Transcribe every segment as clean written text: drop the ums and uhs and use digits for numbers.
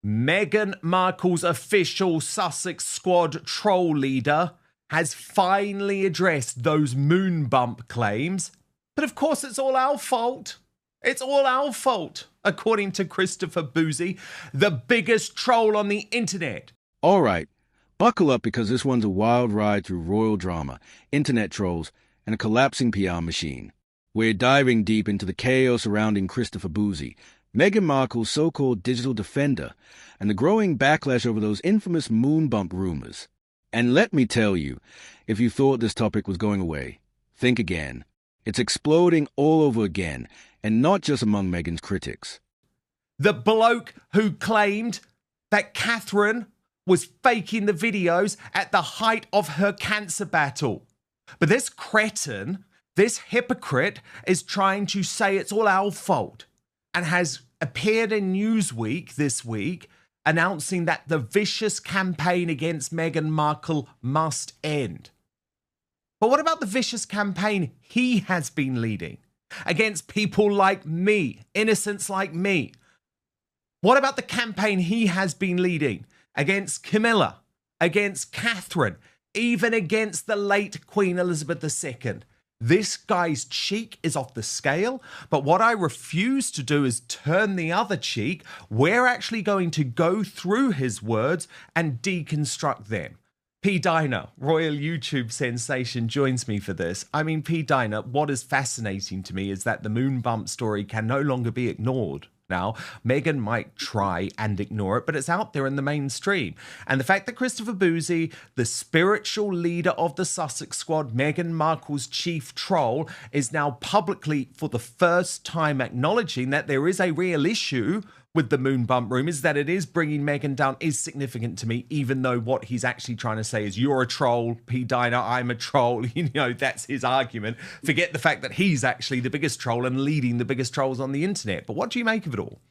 Meghan Markle's official Sussex squad troll leader has finally addressed those Moonbump claims. But of course, it's all our fault. It's all our fault, according to Christopher Boozy, the biggest troll on the internet. All right, buckle up because this one's a wild ride through royal drama, internet trolls, and a collapsing PR machine. We're diving deep into the chaos surrounding Christopher Boozy, Meghan Markle's so-called digital defender, and the growing backlash over those infamous Moonbump rumors. And let me tell you, if you thought this topic was going away, think again. It's exploding all over again, and not just among Meghan's critics. The bloke who claimed that Catherine was faking the videos at the height of her cancer battle. But this cretin, this hypocrite, is trying to say it's all our fault and has appeared in Newsweek this week announcing that the vicious campaign against Meghan Markle must end. But what about the vicious campaign he has been leading against people like me, innocents like me? What about the campaign he has been leading against Camilla, against Catherine, even against the late Queen Elizabeth II? This guy's cheek is off the scale, but what I refuse to do is turn the other cheek. We're actually going to go through his words and deconstruct them. P. Diner, royal YouTube sensation, joins me for this. I mean, P. Diner, what is fascinating to me is that the Moonbump story can no longer be ignored. Now, Meghan might try and ignore it, but it's out there in the mainstream. And the fact that Christopher Boozy, the spiritual leader of the Sussex squad, Meghan Markle's chief troll, is now publicly, for the first time, acknowledging that there is a real issue with the Moonbump rumors, that it is bringing Meghan down, is significant to me, even though what he's actually trying to say is, you're a troll, P. Diner, I'm a troll. You know, that's his argument. Forget the fact that he's actually the biggest troll and leading the biggest trolls on the internet. But what do you make of it all?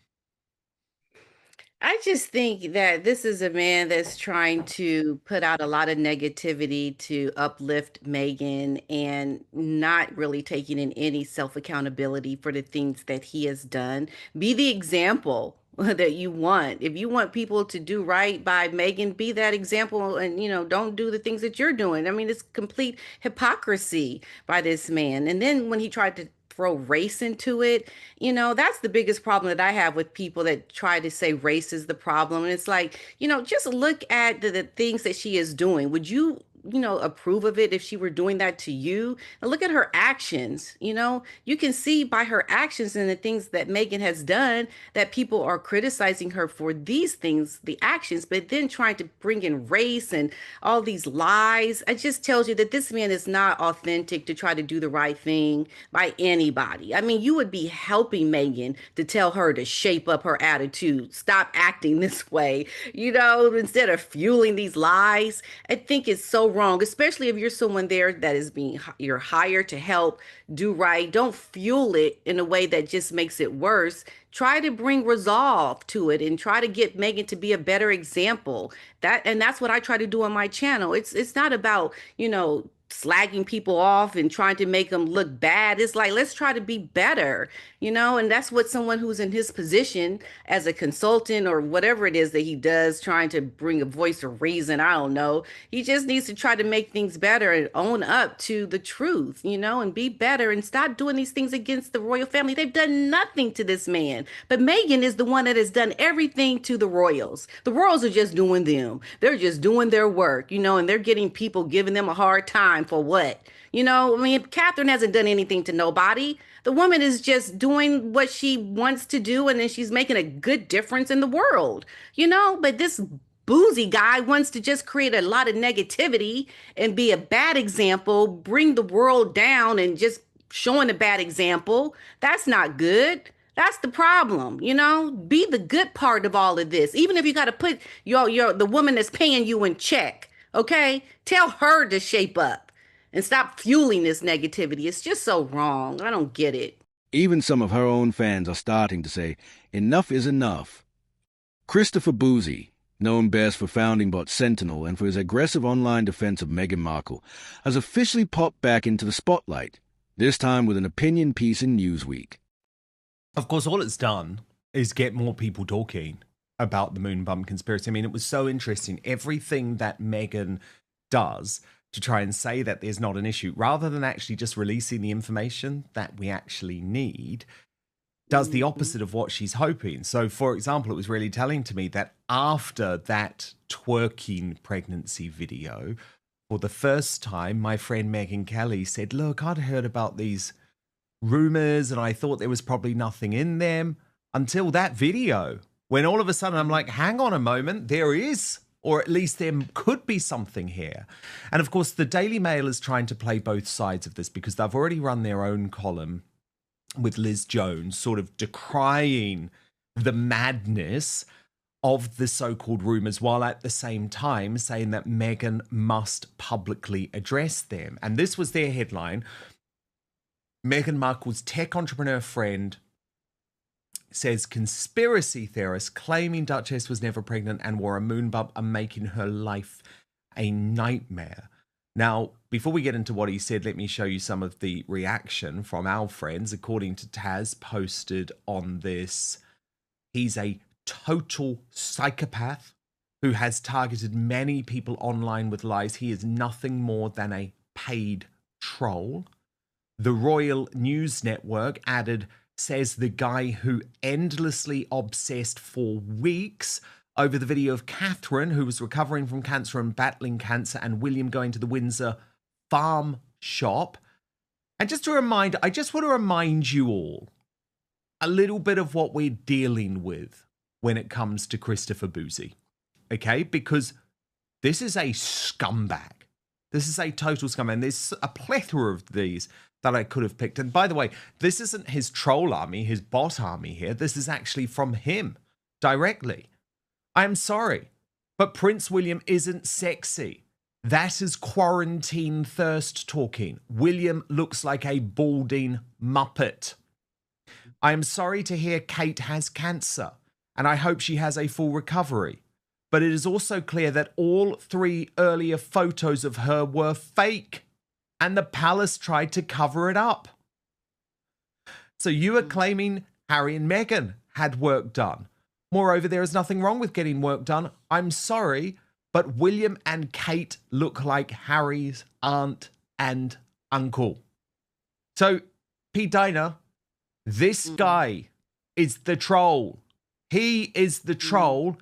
I just think that this is a man that's trying to put out a lot of negativity to uplift Meghan and not really taking in any self-accountability for the things that he has done. Be the example that you want. If you want people to do right by Meghan, be that example and, don't do the things that you're doing. I mean, it's complete hypocrisy by this man. And then when he tried to throw race into it, that's the biggest problem that I have with people that try to say race is the problem. And it's like, just look at the things that she is doing. Would you approve of it if she were doing that to you? And look at her actions. You can see by her actions and the things that Meghan has done that people are criticizing her for these things, the actions, but then trying to bring in race and all these lies. It just tells you that this man is not authentic to try to do the right thing by anybody. I mean, you would be helping Meghan to tell her to shape up her attitude, stop acting this way, instead of fueling these lies. I think it's so wrong, especially if you're someone there that is you're hired to help do right. Don't fuel it in a way that just makes it worse. Try to bring resolve to it and try to get Meghan to be a better example. That's what I try to do on my channel. It's not about, slagging people off and trying to make them look bad. It's like, let's try to be better, and that's what someone who's in his position as a consultant or whatever it is that he does, trying to bring a voice of reason. I don't know. He just needs to try to make things better and own up to the truth, and be better and stop doing these things against the royal family. They've done nothing to this man, but Meghan is the one that has done everything to the royals. The royals are just doing them. They're just doing their work, and they're getting people giving them a hard time for what? Catherine hasn't done anything to nobody. The woman is just doing what she wants to do, and then she's making a good difference in the world, but this Boozy guy wants to just create a lot of negativity and be a bad example, bring the world down and just showing a bad example. That's not good. That's the problem, be the good part of all of this. Even if you got to put the woman that's paying you in check, okay? Tell her to shape up and stop fueling this negativity. It's just so wrong. I don't get it. Even some of her own fans are starting to say, enough is enough. Christopher Boozy, known best for founding bot Sentinel and for his aggressive online defense of Meghan Markle, has officially popped back into the spotlight, this time with an opinion piece in Newsweek. Of course, all it's done is get more people talking about the Moonbump conspiracy. I mean, it was so interesting. Everything that Meghan does to try and say that there's not an issue, rather than actually just releasing the information that we actually need, does the opposite of what she's hoping. So, for example, it was really telling to me that after that twerking pregnancy video, for the first time, my friend Meghan Kelly said, look, I'd heard about these rumors and I thought there was probably nothing in them until that video, when all of a sudden I'm like, hang on a moment, there is, or at least there could be something here. And of course, the Daily Mail is trying to play both sides of this because they've already run their own column with Liz Jones, sort of decrying the madness of the so-called rumors, while at the same time saying that Meghan must publicly address them. And this was their headline. Meghan Markle's tech entrepreneur friend says conspiracy theorists claiming Duchess was never pregnant and wore a moon bump are making her life a nightmare. Now, before we get into what he said, let me show you some of the reaction from our friends. According to Taz, posted on this, he's a total psychopath who has targeted many people online with lies. He is nothing more than a paid troll. The Royal News Network added, says the guy who endlessly obsessed for weeks over the video of Catherine, who was recovering from cancer and battling cancer, and William going to the Windsor farm shop. And just a reminder, I just want to remind you all a little bit of what we're dealing with when it comes to Christopher Boozy, okay? Because this is a scumbag. This is a total scumbag. And there's a plethora of these that I could have picked. And by the way, this isn't his troll army, his bot army here. This is actually from him directly. I'm sorry, but Prince William isn't sexy. That is quarantine thirst talking. William looks like a balding muppet. I am sorry to hear Kate has cancer, and I hope she has a full recovery. But it is also clear that all 3 earlier photos of her were fake, and the palace tried to cover it up. So you are claiming Harry and Meghan had work done. Moreover, there is nothing wrong with getting work done. I'm sorry, but William and Kate look like Harry's aunt and uncle. So, Pete Dana, this guy is the troll. He is the troll.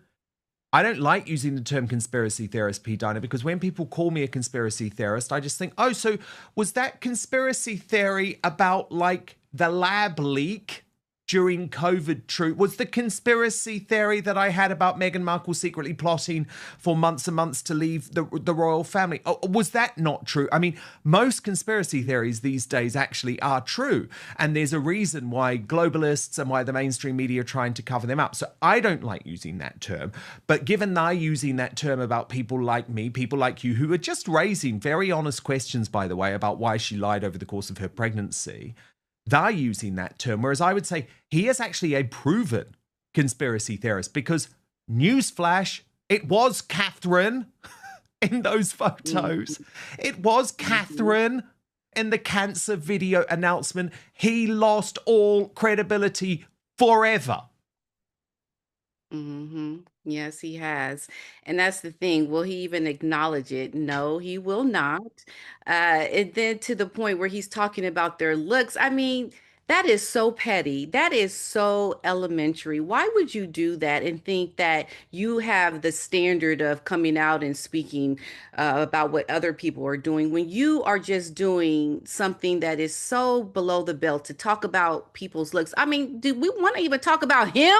I don't like using the term conspiracy theorist, Pete Dana, because when people call me a conspiracy theorist, I just think, oh, so was that conspiracy theory about like the lab leak during COVID true? Was the conspiracy theory that I had about Meghan Markle secretly plotting for months and months to leave the royal family, was that not true? I mean, most conspiracy theories these days actually are true. And there's a reason why globalists and why the mainstream media are trying to cover them up. So I don't like using that term. But given they're using that term about people like me, people like you, who are just raising very honest questions, by the way, about why she lied over the course of her pregnancy, they're using that term, whereas I would say he is actually a proven conspiracy theorist because, newsflash, it was Catherine in those photos. It was Catherine in the cancer video announcement. He lost all credibility forever. Yes, he has. And that's the thing. Will he even acknowledge it? No, he will not. And then to the point where he's talking about their looks. I mean, that is so petty. That is so elementary. Why would you do that and think that you have the standard of coming out and speaking about what other people are doing when you are just doing something that is so below the belt to talk about people's looks? I mean, do we want to even talk about him?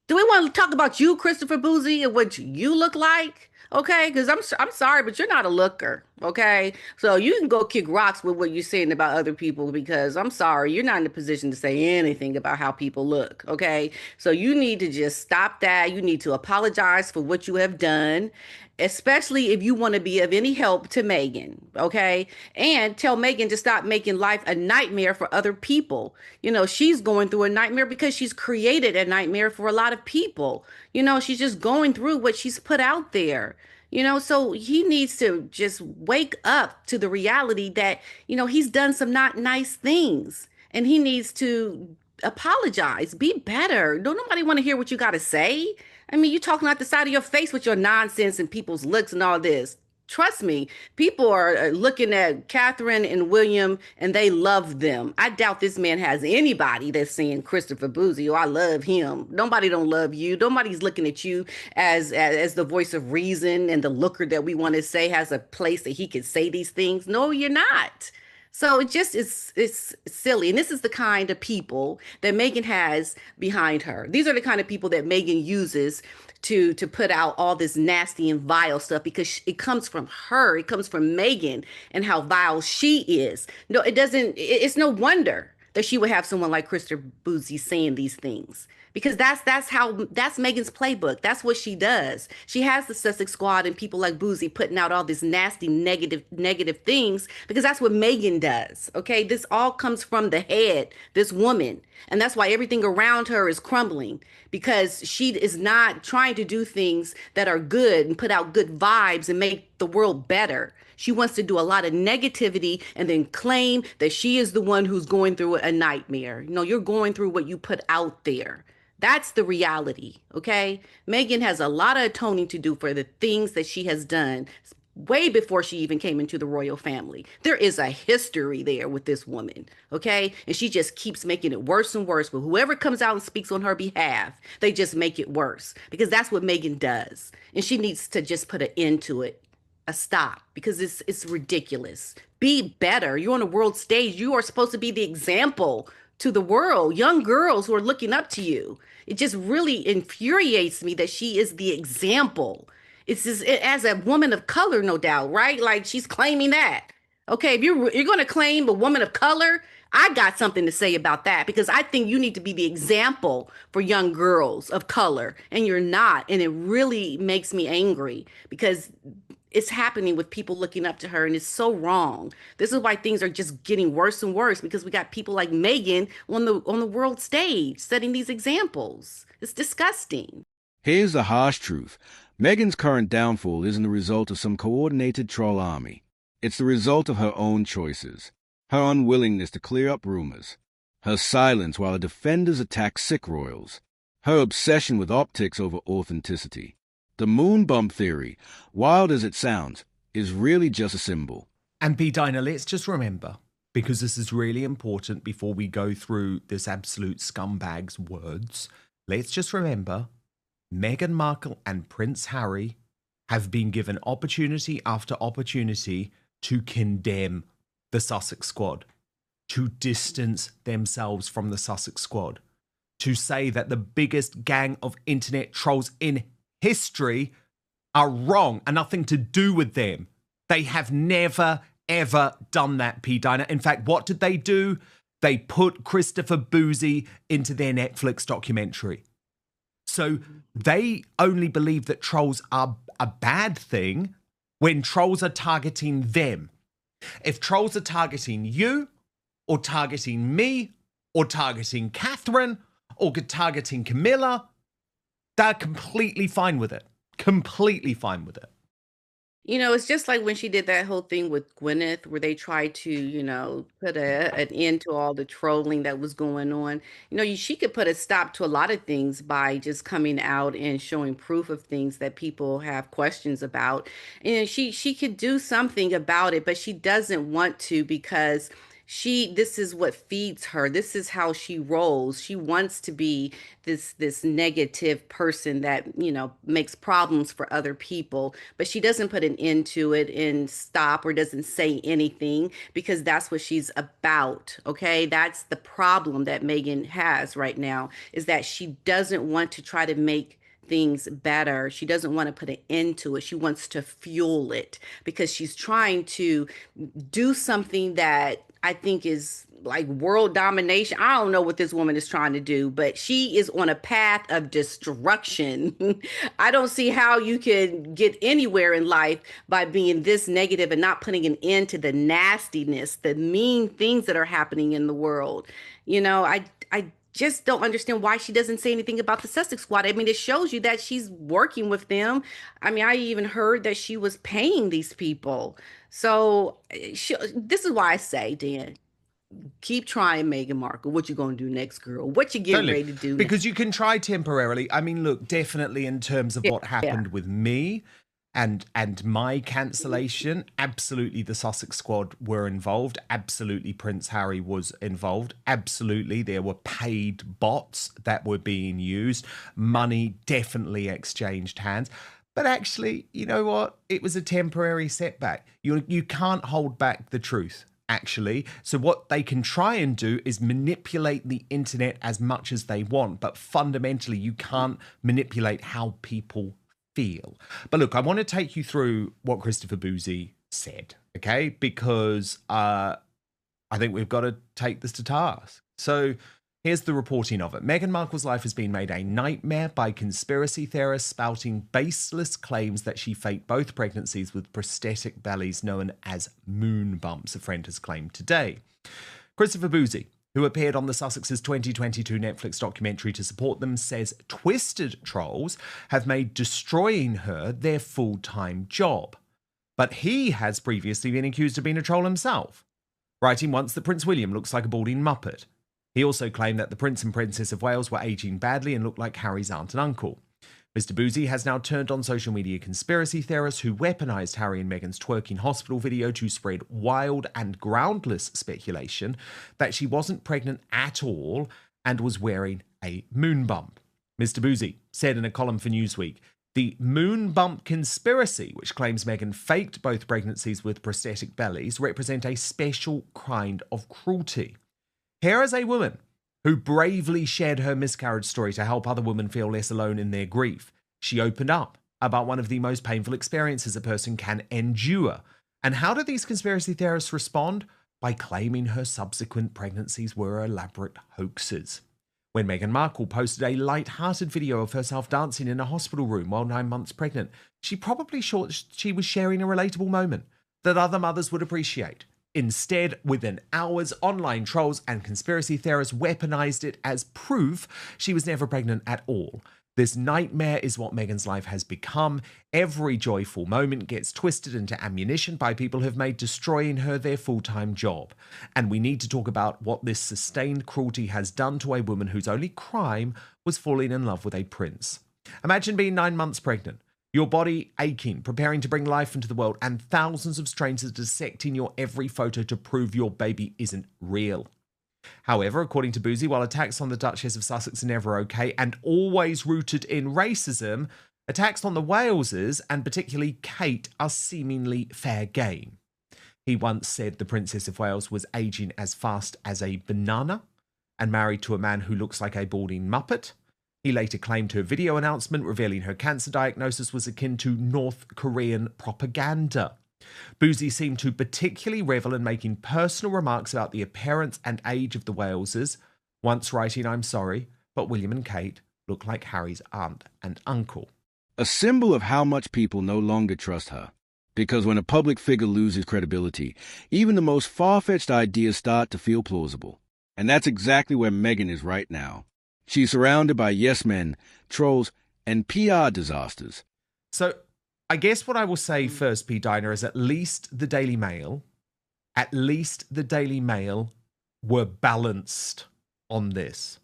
Do we want to talk about you, Christopher Boozy, and what you look like? Okay, because I'm sorry, but you're not a looker. Okay, so you can go kick rocks with what you're saying about other people because I'm sorry, you're not in a position to say anything about how people look. Okay, so you need to just stop that. You need to apologize for what you have done, especially if you want to be of any help to Meghan. Okay, and tell Meghan to stop making life a nightmare for other people. You know, she's going through a nightmare because she's created a nightmare for a lot of people. You know, she's just going through what she's put out there. You know, so he needs to just wake up to the reality that, you know, he's done some not nice things and he needs to apologize, be better. Don't nobody want to hear what you got to say. I mean, you talking out the side of your face with your nonsense and people's looks and all this. Trust me, people are looking at Catherine and William and they love them. I doubt this man has anybody that's saying Christopher Boozy, oh, I love him. Nobody don't love you. Nobody's looking at you as the voice of reason and the looker that we want to say has a place that he can say these things. No, you're not. So it just is it's silly. And this is the kind of people that Meghan has behind her. These are the kind of people that Meghan uses to put out all this nasty and vile stuff because it comes from her. It comes from Meghan and how vile she is. No, it doesn't, it's no wonder that she would have someone like Christopher Boozy saying these things because that's Megan's playbook. That's what she does. She has the Sussex Squad and people like Boozy putting out all these nasty, negative things because that's what Megan does. Okay, this all comes from the head, this woman, and that's why everything around her is crumbling because she is not trying to do things that are good and put out good vibes and make the world better. She wants to do a lot of negativity and then claim that she is the one who's going through a nightmare. No, you're going through what you put out there. That's the reality, okay? Meghan has a lot of atoning to do for the things that she has done way before she even came into the royal family. There is a history there with this woman, okay? And she just keeps making it worse and worse. But whoever comes out and speaks on her behalf, they just make it worse because that's what Meghan does. And she needs to just put an end to it, a stop, because it's ridiculous. Be better. You're on a world stage. You are supposed to be the example to the world, young girls who are looking up to you. It just really infuriates me that she is the example. It's just, as a woman of color, no doubt, right? Like she's claiming that. Okay, if you're going to claim a woman of color, I got something to say about that because I think you need to be the example for young girls of color, and you're not. And it really makes me angry because it's happening with people looking up to her, and it's so wrong. This is why things are just getting worse and worse because we got people like Meghan on the world stage setting these examples. It's disgusting. Here's the harsh truth. Meghan's current downfall isn't the result of some coordinated troll army. It's the result of her own choices. Her unwillingness to clear up rumors. Her silence while her defenders attack sick royals. Her obsession with optics over authenticity. The Moonbump theory, wild as it sounds, is really just a symbol. And B. Dinah, let's just remember, because this is really important before we go through this absolute scumbag's words, let's just remember Meghan Markle and Prince Harry have been given opportunity after opportunity to condemn the Sussex Squad, to distance themselves from the Sussex Squad, to say that the biggest gang of internet trolls in history are wrong and nothing to do with them. They have never, ever done that, P. Dinah. In fact, what did they do? They put Christopher Boozy into their Netflix documentary. So they only believe that trolls are a bad thing when trolls are targeting them. If trolls are targeting you, or targeting me, or targeting Catherine, or targeting Camilla, they're completely fine with it. Completely fine with it. You know, it's just like when she did that whole thing with Gwyneth, where they tried to, put an end to all the trolling that was going on. She could put a stop to a lot of things by just coming out and showing proof of things that people have questions about. And she could do something about it, but she doesn't want to because this is what feeds her. This is how she rolls. She wants to be this negative person that makes problems for other people, but she doesn't put an end to it and stop or doesn't say anything because that's what she's about. Okay, that's the problem that Meghan has right now, is that she doesn't want to try to make things better. She doesn't want to put an end to it. She wants to fuel it because she's trying to do something that I think is like world domination. I don't know what this woman is trying to do, but she is on a path of destruction. I don't see how you can get anywhere in life by being this negative and not putting an end to the nastiness, the mean things that are happening in the world. I just don't understand why she doesn't say anything about the Sussex Squad. I mean, it shows you that she's working with them. I mean, I even heard that she was paying these people. So this is why I say, Dan, keep trying, Meghan Markle. What you gonna do next, girl? What you getting Totally. ready to do next? Because you can try temporarily. I mean, look, definitely in terms of Yeah, what yeah. happened with me and my cancellation, absolutely the Sussex squad were involved. Absolutely Prince Harry was involved. Absolutely there were paid bots that were being used. Money definitely exchanged hands. But actually, you know what? It was a temporary setback. You can't hold back the truth, actually. So what they can try and do is manipulate the internet as much as they want, but fundamentally you can't manipulate how people feel. But look, I want to take you through what Christopher Boozy said, okay? Because I think we've got to take this to task. So here's the reporting of it. Meghan Markle's life has been made a nightmare by conspiracy theorists spouting baseless claims that she faked both pregnancies with prosthetic bellies known as moon bumps, a friend has claimed today. Christopher Boozy, who appeared on the Sussex's 2022 Netflix documentary to support them, says twisted trolls have made destroying her their full-time job. But he has previously been accused of being a troll himself, writing once that Prince William looks like a balding muppet. He also claimed that the Prince and Princess of Wales were aging badly and looked like Harry's aunt and uncle. Mr. Boozy has now turned on social media conspiracy theorists who weaponized Harry and Meghan's twerking hospital video to spread wild and groundless speculation that she wasn't pregnant at all and was wearing a moon bump. Mr. Boozy said in a column for Newsweek, the moon bump conspiracy, which claims Meghan faked both pregnancies with prosthetic bellies, represent a special kind of cruelty. Here is a woman who bravely shared her miscarriage story to help other women feel less alone in their grief. She opened up about one of the most painful experiences a person can endure. And how did these conspiracy theorists respond? By claiming her subsequent pregnancies were elaborate hoaxes. When Meghan Markle posted a light-hearted video of herself dancing in a hospital room while 9 months pregnant, she probably thought she was sharing a relatable moment that other mothers would appreciate. Instead, within hours, online trolls and conspiracy theorists weaponized it as proof she was never pregnant at all. This nightmare is what Meghan's life has become. Every joyful moment gets twisted into ammunition by people who've made destroying her their full-time job. And we need to talk about what this sustained cruelty has done to a woman whose only crime was falling in love with a prince. Imagine being 9 months pregnant, your body aching, preparing to bring life into the world, and thousands of strangers dissecting your every photo to prove your baby isn't real. However, according to Boozy, while attacks on the Duchess of Sussex are never okay and always rooted in racism, attacks on the Waleses, and particularly Kate, are seemingly fair game. He once said the Princess of Wales was aging as fast as a banana and married to a man who looks like a balding muppet. He later claimed her video announcement revealing her cancer diagnosis was akin to North Korean propaganda. Boozy seemed to particularly revel in making personal remarks about the appearance and age of the Waleses, once writing, "I'm sorry, but William and Kate look like Harry's aunt and uncle." A symbol of how much people no longer trust her. Because when a public figure loses credibility, even the most far-fetched ideas start to feel plausible. And that's exactly where Meghan is right now. She's surrounded by yes men, trolls, and PR disasters. So I guess what I will say first, P. Diner, is at least the Daily Mail were balanced on this.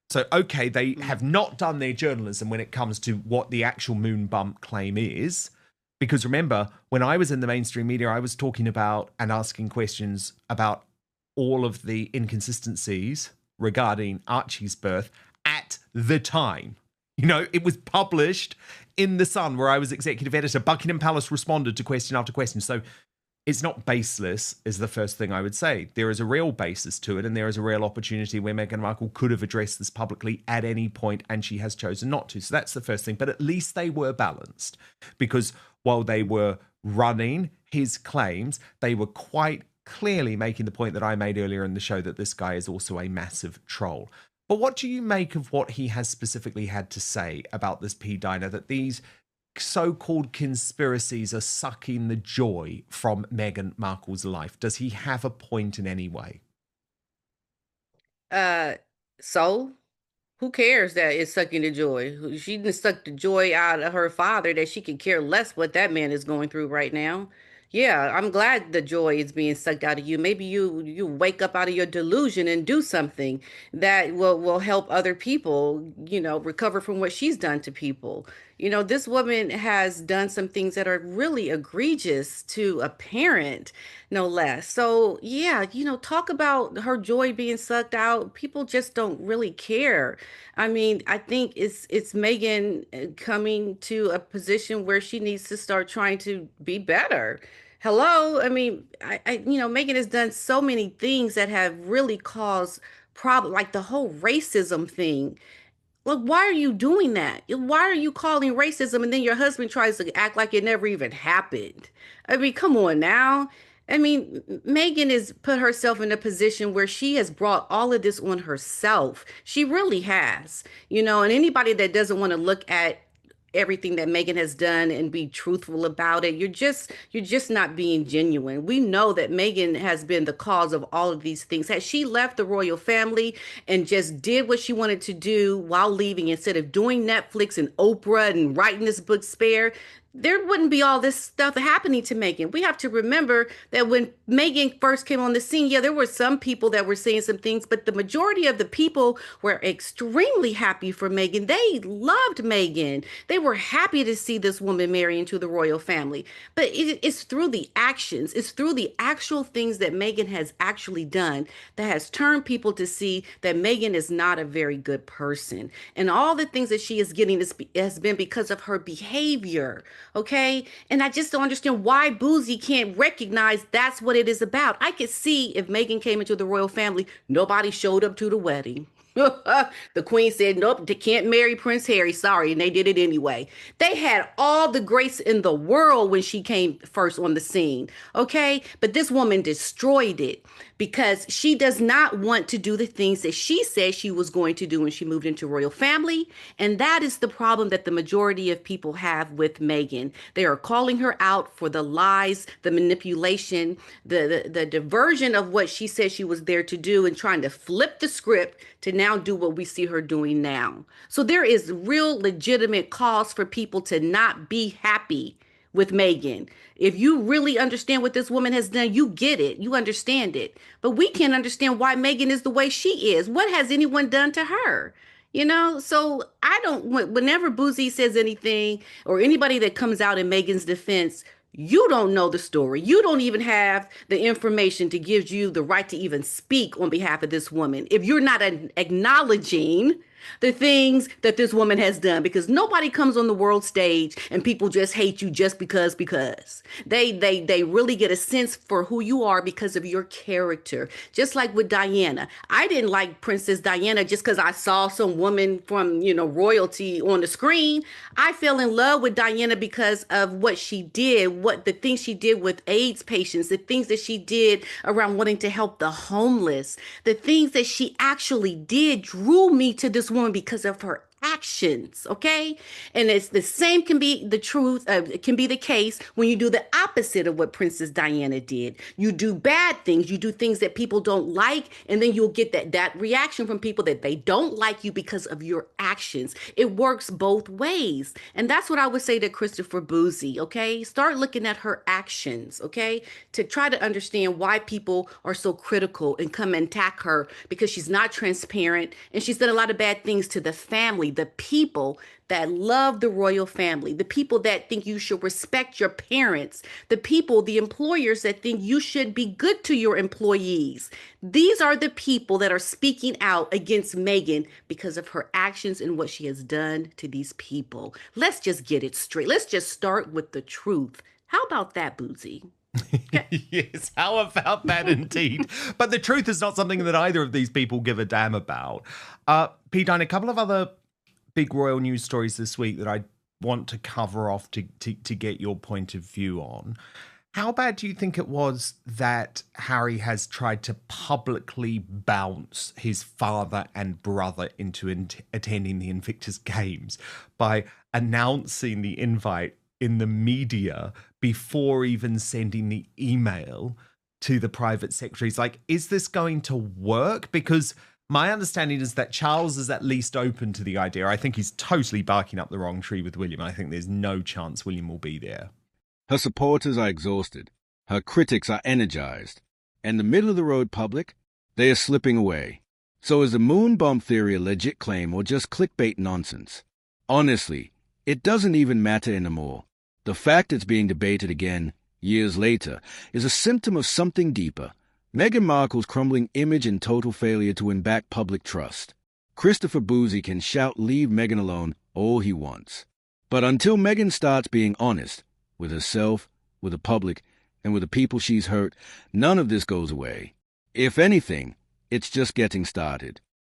So, okay, they have not done their journalism when it comes to what the actual moon bump claim is. Because remember, when I was in the mainstream media, I was talking about and asking questions about all of the inconsistencies regarding Archie's birth at the time. You know, it was published in The Sun, where I was executive editor. Buckingham Palace responded to question after question. So it's not baseless, is the first thing I would say. There is a real basis to it, and there is a real opportunity where Meghan Markle could have addressed this publicly at any point, and she has chosen not to. So that's the first thing. But at least they were balanced, because while they were running his claims, they were quite clearly making the point that I made earlier in the show, that this guy is also a massive troll. But what do you make of what he has specifically had to say about this, P. Diner, that these so-called conspiracies are sucking the joy from Meghan Markle's life? Does he have a point in any way? So who cares that it's sucking the joy? She done sucked the joy out of her father, that she could care less what that man is going through right now. Yeah, I'm glad the joy is being sucked out of you. Maybe you wake up out of your delusion and do something that will help other people, recover from what she's done to people. This woman has done some things that are really egregious to a parent, no less. So, yeah, talk about her joy being sucked out. People just don't really care. I mean, I think it's Megan coming to a position where she needs to start trying to be better. Hello. I mean, Megan has done so many things that have really caused problem, like the whole racism thing. Look, why are you doing that? Why are you calling racism and then your husband tries to act like it never even happened? I mean, come on now. I mean, Megan has put herself in a position where she has brought all of this on herself. She really has, and anybody that doesn't want to look at everything that Megan has done and be truthful about it. You're just not being genuine. We know that Megan has been the cause of all of these things. Had she left the royal family and just did what she wanted to do while leaving instead of doing Netflix and Oprah and writing this book Spare, there wouldn't be all this stuff happening to Megan. We have to remember that when Megan first came on the scene, yeah, there were some people that were saying some things, but the majority of the people were extremely happy for Megan. They loved Megan. They were happy to see this woman marry into the royal family. But it's through the actions, it's through the actual things that Megan has actually done that has turned people to see that Megan is not a very good person. And all the things that she is getting has been because of her behavior. Okay. And I just don't understand why Boozy can't recognize that's what it is about. I could see if Megan came into the royal family, nobody showed up to the wedding. The queen said, nope, they can't marry Prince Harry. Sorry. And they did it anyway. They had all the grace in the world when she came first on the scene. Okay. But this woman destroyed it because she does not want to do the things that she said she was going to do when she moved into royal family. And that is the problem that the majority of people have with Meghan. They are calling her out for the lies, the manipulation, the diversion of what she said she was there to do and trying to flip the script to now do what we see her doing now. So there is real legitimate cause for people to not be happy with Meghan. If you really understand what this woman has done, you get it. You understand it. But we can't understand why Meghan is the way she is. What has anyone done to her? So I don't, whenever Boozy says anything or anybody that comes out in Meghan's defense, you don't know the story. You don't even have the information to give you the right to even speak on behalf of this woman. If you're not acknowledging the things that this woman has done, because nobody comes on the world stage and people just hate you just because they really get a sense for who you are because of your character. Just like with Diana, I didn't like Princess Diana just because I saw some woman from royalty on the screen. I fell in love with Diana because of what she did, what the things she did with AIDS patients, the things that she did around wanting to help the homeless, the things that she actually did drew me to this woman because of her actions. Okay. And it's the same can be the truth. It can be the case when you do the opposite of what Princess Diana did. You do bad things. You do things that people don't like. And then you'll get that reaction from people that they don't like you because of your actions. It works both ways. And that's what I would say to Christopher Boozy. Okay. Start looking at her actions. Okay. To try to understand why people are so critical and come and attack her because she's not transparent and she's done a lot of bad things to the family, the people that love the royal family, the people that think you should respect your parents, the people, the employers that think you should be good to your employees. These are the people that are speaking out against Meghan because of her actions and what she has done to these people. Let's just get it straight. Let's just start with the truth. How about that, Boozy? Yes, how about that indeed? But the truth is not something that either of these people give a damn about. Pete, a couple of other big royal news stories this week that I want to cover off to get your point of view on. How bad do you think it was that Harry has tried to publicly bounce his father and brother into attending the Invictus Games by announcing the invite in the media before even sending the email to the private secretaries? Like, is this going to work? Because my understanding is that Charles is at least open to the idea. I think he's totally barking up the wrong tree with William. I think there's no chance William will be there. Her supporters are exhausted. Her critics are energized. And the middle-of-the-road public, they are slipping away. So is the Moonbump theory a legit claim or just clickbait nonsense? Honestly, it doesn't even matter anymore. The fact it's being debated again, years later, is a symptom of something deeper. Meghan Markle's crumbling image and total failure to win back public trust. Christopher Boozy can shout "Leave Meghan alone" all he wants. But until Meghan starts being honest with herself, with the public, and with the people she's hurt, none of this goes away. If anything, it's just getting started.